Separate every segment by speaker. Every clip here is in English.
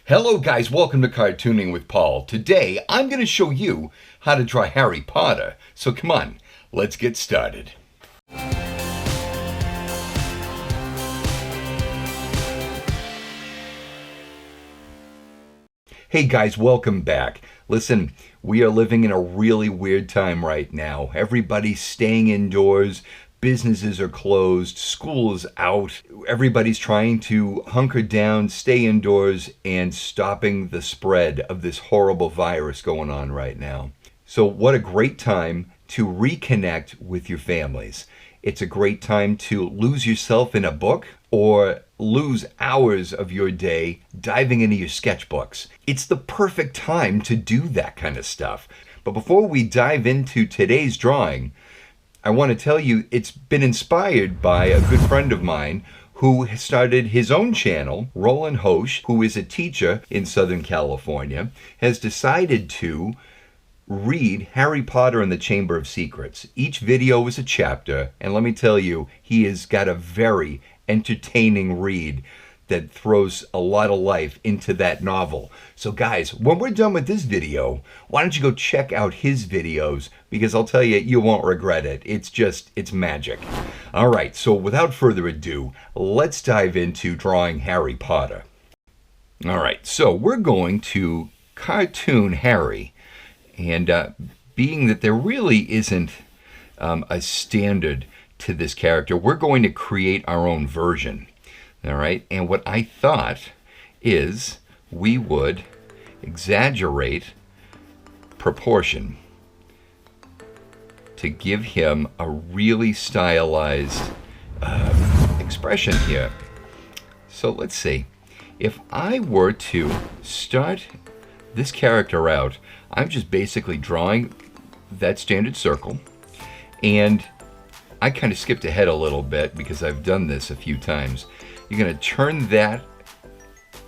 Speaker 1: Hello guys, welcome to Cartooning with Paul. Today I'm going to show you how to draw Harry Potter. So come on, let's get started. Hey guys, welcome back. Listen, we are living in a really weird time right now. Everybody's staying indoors. Businesses are closed, school is out, everybody's trying to hunker down, stay indoors, and stopping the spread of this horrible virus going on right now. So what a great time to reconnect with your families. It's a great time to lose yourself in a book or lose hours of your day diving into your sketchbooks. It's the perfect time to do that kind of stuff. But before we dive into today's drawing, I want to tell you it's been inspired by a good friend of mine who started his own channel. Roland Hosch, who is a teacher in Southern California, has decided to read Harry Potter and the Chamber of Secrets. Each video is a chapter, and let me tell you, he has got a very entertaining read that throws a lot of life into that novel. So guys, when we're done with this video, why don't you go check out his videos, because I'll tell you, you won't regret it. It's magic. All right, so without further ado, let's dive into drawing Harry Potter. All right, so we're going to cartoon Harry, and being that there really isn't a standard to this character, we're going to create our own version. All right, and what I thought is we would exaggerate proportion to give him a really stylized expression here. So let's see. If I were to start this character out, I'm just basically drawing that standard circle, and I kind of skipped ahead a little bit because I've done this a few times. You're going to turn that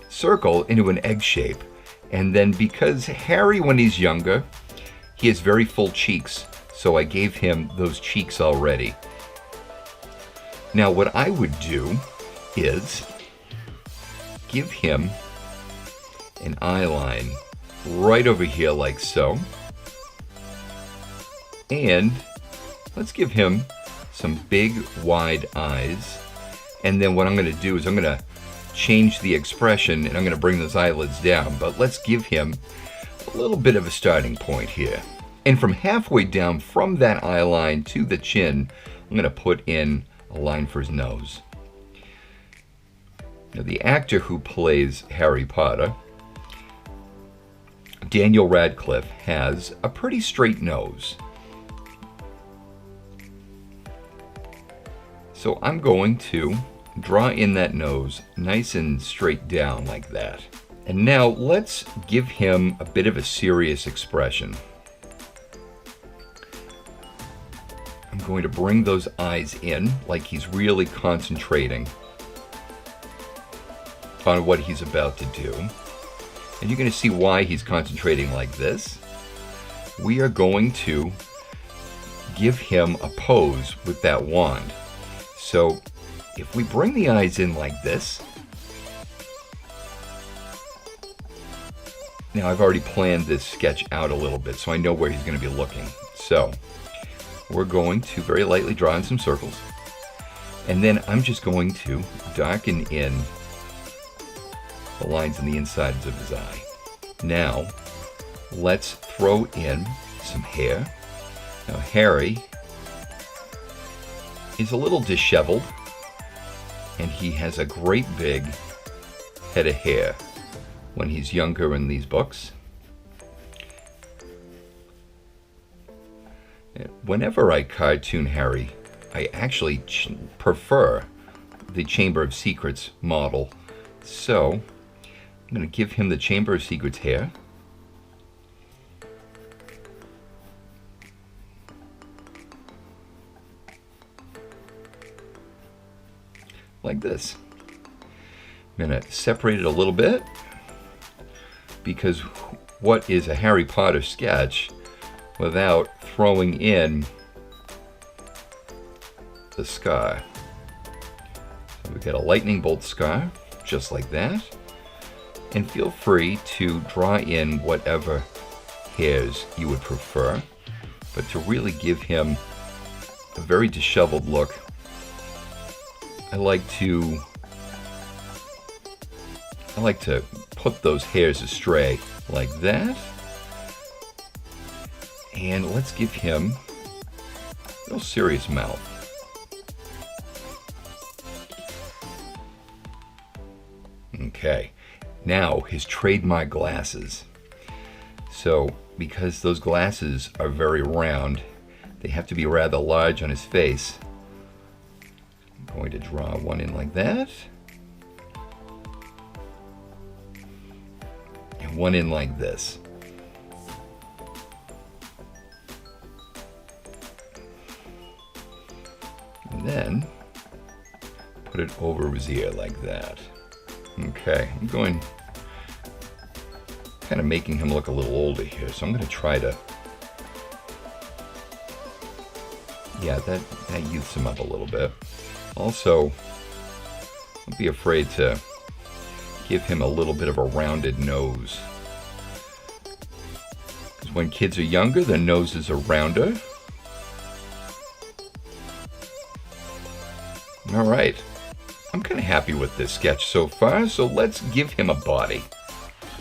Speaker 1: circle into an egg shape. And then because Harry, when he's younger, he has very full cheeks, so I gave him those cheeks already. Now what I would do is give him an eye line right over here like so. And let's give him some big wide eyes. And then what I'm going to do is I'm going to change the expression, and I'm going to bring those eyelids down. But let's give him a little bit of a starting point here. And from halfway down from that eye line to the chin, I'm going to put in a line for his nose. Now the actor who plays Harry Potter, Daniel Radcliffe, has a pretty straight nose. So I'm going to draw in that nose nice and straight down like that. And now let's give him a bit of a serious expression. I'm going to bring those eyes in like he's really concentrating on what he's about to do. And you're going to see why he's concentrating like this. We are going to give him a pose with that wand. So if we bring the eyes in like this, now I've already planned this sketch out a little bit, so I know where he's going to be looking. So we're going to very lightly draw in some circles, and then I'm just going to darken in the lines on the insides of his eye. Now let's throw in some hair. Now Harry is a little disheveled, and he has a great big head of hair when he's younger in these books. Whenever I cartoon Harry, I actually prefer the Chamber of Secrets model. So I'm going to give him the Chamber of Secrets hair. Like this. I'm going to separate it a little bit, because what is a Harry Potter sketch without throwing in the scar? So we get a lightning bolt scar, just like that. And feel free to draw in whatever hairs you would prefer, but to really give him a very disheveled look, I like to put those hairs astray like that. And let's give him a real serious mouth. Okay, now his trademark glasses. So, because those glasses are very round, they have to be rather large on his face. I'm going to draw one in like that. And one in like this. And then put it over his ear like that. Okay, I'm going kind of making him look a little older here, so I'm going to try to, yeah, that youths him up a little bit. Also, don't be afraid to give him a little bit of a rounded nose. Because when kids are younger, their noses are rounder. All right, I'm kind of happy with this sketch so far, so let's give him a body.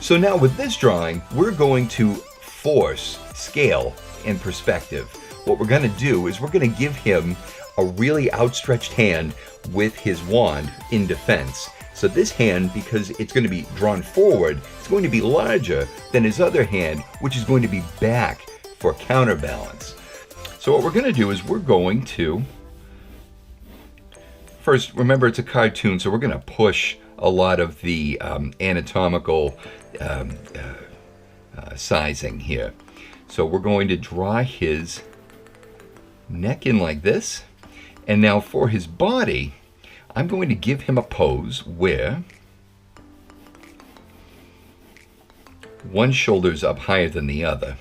Speaker 1: So now with this drawing, we're going to force scale and perspective. What we're going to do is we're going to give him a really outstretched hand with his wand in defense. So this hand, because it's going to be drawn forward, it's going to be larger than his other hand, which is going to be back for counterbalance. So what we're going to do is we're going to, first, remember it's a cartoon, so we're going to push a lot of the anatomical sizing here. So we're going to draw his neck in like this. And now for his body, I'm going to give him a pose where one shoulder's up higher than the other.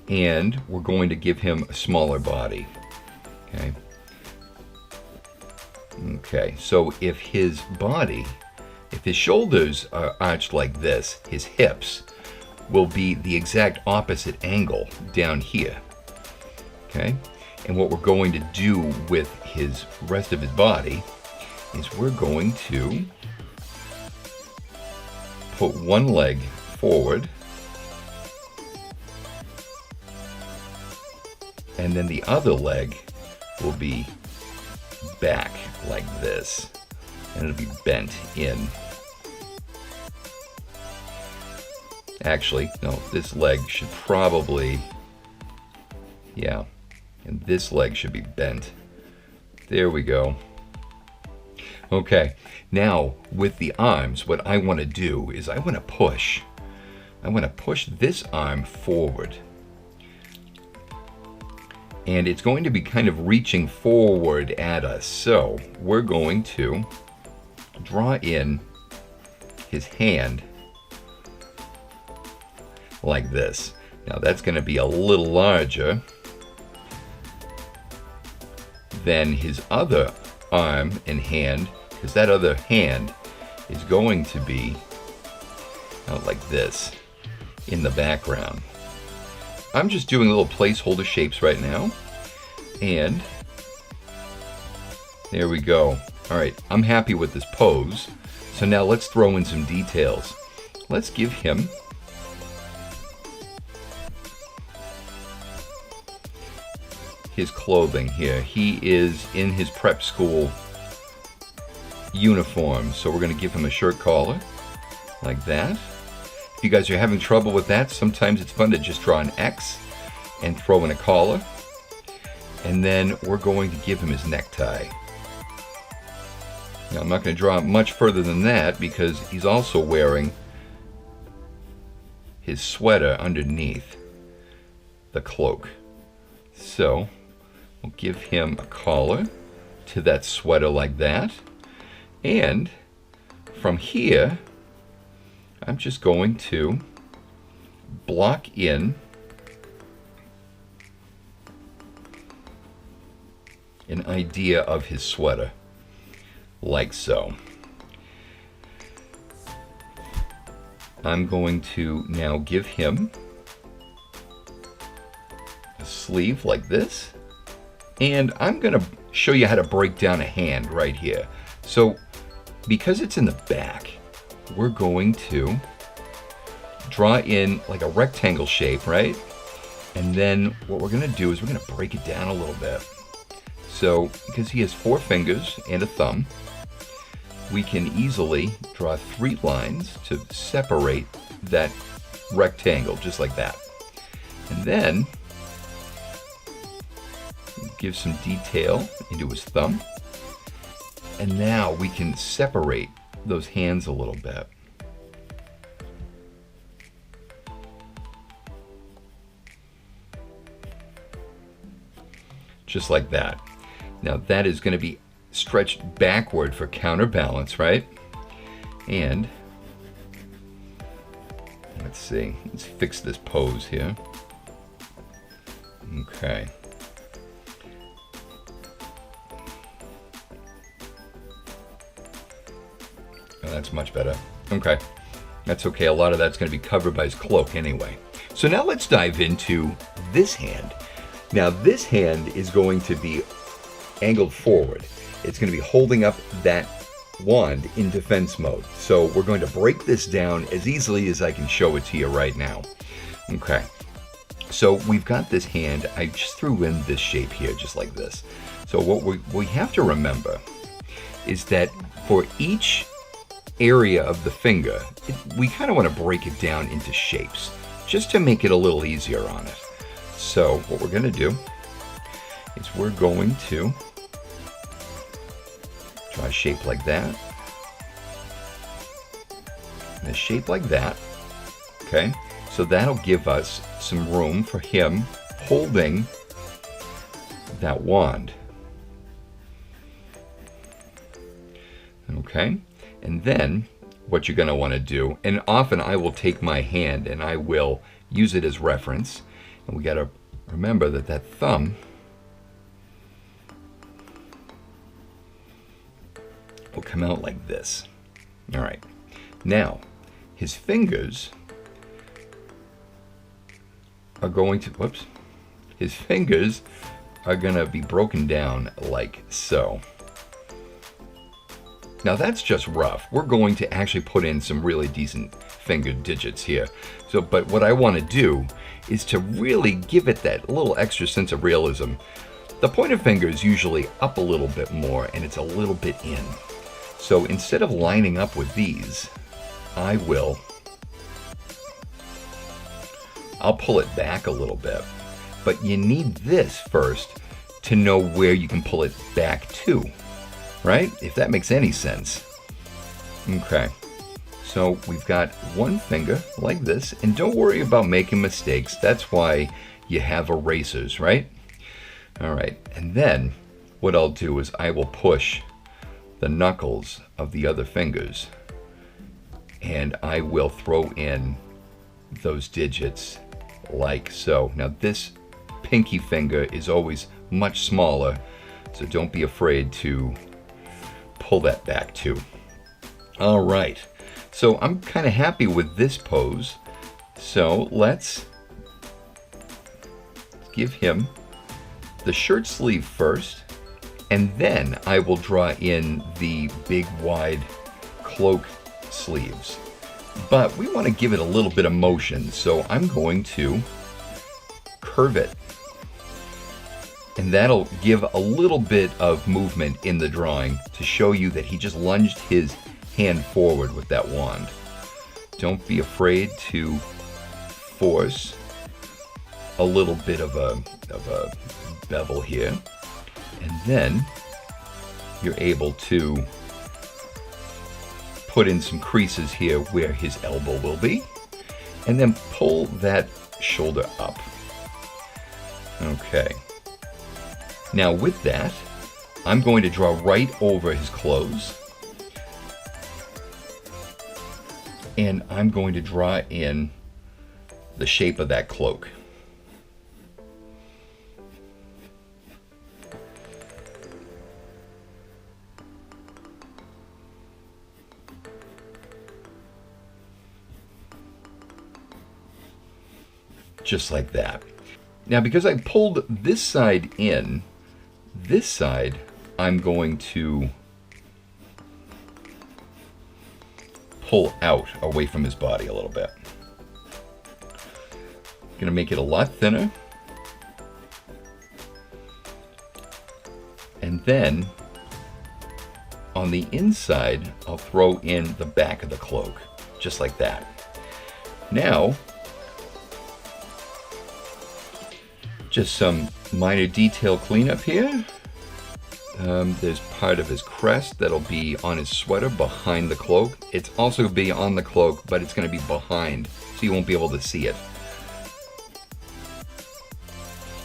Speaker 1: And we're going to give him a smaller body. Okay. Okay, so if his shoulders are arched like this, his hips will be the exact opposite angle down here. Okay? And what we're going to do with his rest of his body is we're going to put one leg forward and then the other leg will be back like this, and it'll be bent in. Actually, no, this leg should probably, yeah, and this leg should be bent. There we go. Okay, now with the arms, what I want to do is I want to push this arm forward. And it's going to be kind of reaching forward at us. So we're going to draw in his hand like this. Now that's going to be a little larger than his other arm and hand, because that other hand is going to be out like this in the background. I'm just doing little placeholder shapes right now, and there we go. All right, I'm happy with this pose. So now let's throw in some details. Let's give him his clothing here. He is in his prep school uniform, so we're going to give him a shirt collar like that. If you guys are having trouble with that, sometimes it's fun to just draw an X and throw in a collar. And then we're going to give him his necktie. Now I'm not going to draw much further than that because he's also wearing his sweater underneath the cloak. So we'll give him a collar to that sweater like that. And from here, I'm just going to block in an idea of his sweater, like so. I'm going to now give him a sleeve like this. And I'm going to show you how to break down a hand right here. So because it's in the back, we're going to draw in like a rectangle shape, right? And then what we're going to do is we're going to break it down a little bit. So because he has 4 fingers and a thumb, we can easily draw 3 lines to separate that rectangle, just like that. And then give some detail into his thumb. And now we can separate those hands a little bit. Just like that. Now that is going to be stretched backward for counterbalance, right? And let's see, let's fix this pose here. Okay. Oh, that's much better. Okay. That's okay. A lot of that's going to be covered by his cloak anyway. So now let's dive into this hand. Now this hand is going to be angled forward. It's going to be holding up that wand in defense mode. So we're going to break this down as easily as I can show it to you right now. Okay. So we've got this hand. I just threw in this shape here, just like this. So what we have to remember is that for each area of the finger, we kind of want to break it down into shapes just to make it a little easier on it. So what we're going to do is we're going to draw a shape like that, and a shape like that. Okay, so that'll give us some room for him holding that wand. Okay, and then what you're going to want to do, and often I will take my hand and I will use it as reference, and we got to remember that that thumb will come out like this. All right, now his fingers are going to, his fingers are going to be broken down like so. Now that's just rough. We're going to actually put in some really decent finger digits here. So, but what I want to do is to really give it that little extra sense of realism. The pointer finger is usually up a little bit more and it's a little bit in. So instead of lining up with these, I'll pull it back a little bit. But you need this first to know where you can pull it back to. Right? If that makes any sense. Okay. So we've got one finger like this, and don't worry about making mistakes. That's why you have erasers, right? All right. And then what I'll do is I will push the knuckles of the other fingers, and I will throw in those digits like so. Now this pinky finger is always much smaller, so don't be afraid to pull that back too. All right, so I'm kind of happy with this pose. So let's give him the shirt sleeve first, and then I will draw in the big wide cloak sleeves. But we want to give it a little bit of motion, so I'm going to curve it. And that'll give a little bit of movement in the drawing to show you that he just lunged his hand forward with that wand. Don't be afraid to force a little bit of a bevel here. And then you're able to put in some creases here where his elbow will be. And then pull that shoulder up. Okay. Now with that, I'm going to draw right over his clothes. And I'm going to draw in the shape of that cloak. just like that. Now, because I pulled this side in, this side I'm going to pull out away from his body a little bit. Gonna make it a lot thinner. And then on the inside, I'll throw in the back of the cloak, just like that. Now, just some minor detail cleanup here. There's part of his crest that'll be on his sweater behind the cloak. It's also be on the cloak, but it's going to be behind, so you won't be able to see it.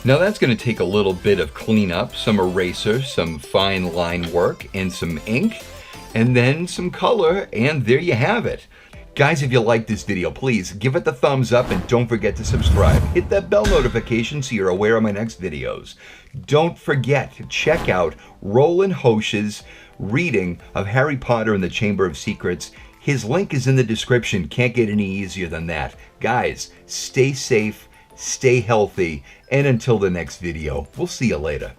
Speaker 1: Now that's going to take a little bit of cleanup, some eraser, some fine line work, and some ink, and then some color, and there you have it. Guys, if you like this video, please give it the thumbs up and don't forget to subscribe. Hit that bell notification so you're aware of my next videos. Don't forget to check out Roland Hosch's reading of Harry Potter and the Chamber of Secrets. His link is in the description. Can't get any easier than that. Guys, stay safe, stay healthy, and until the next video, we'll see you later.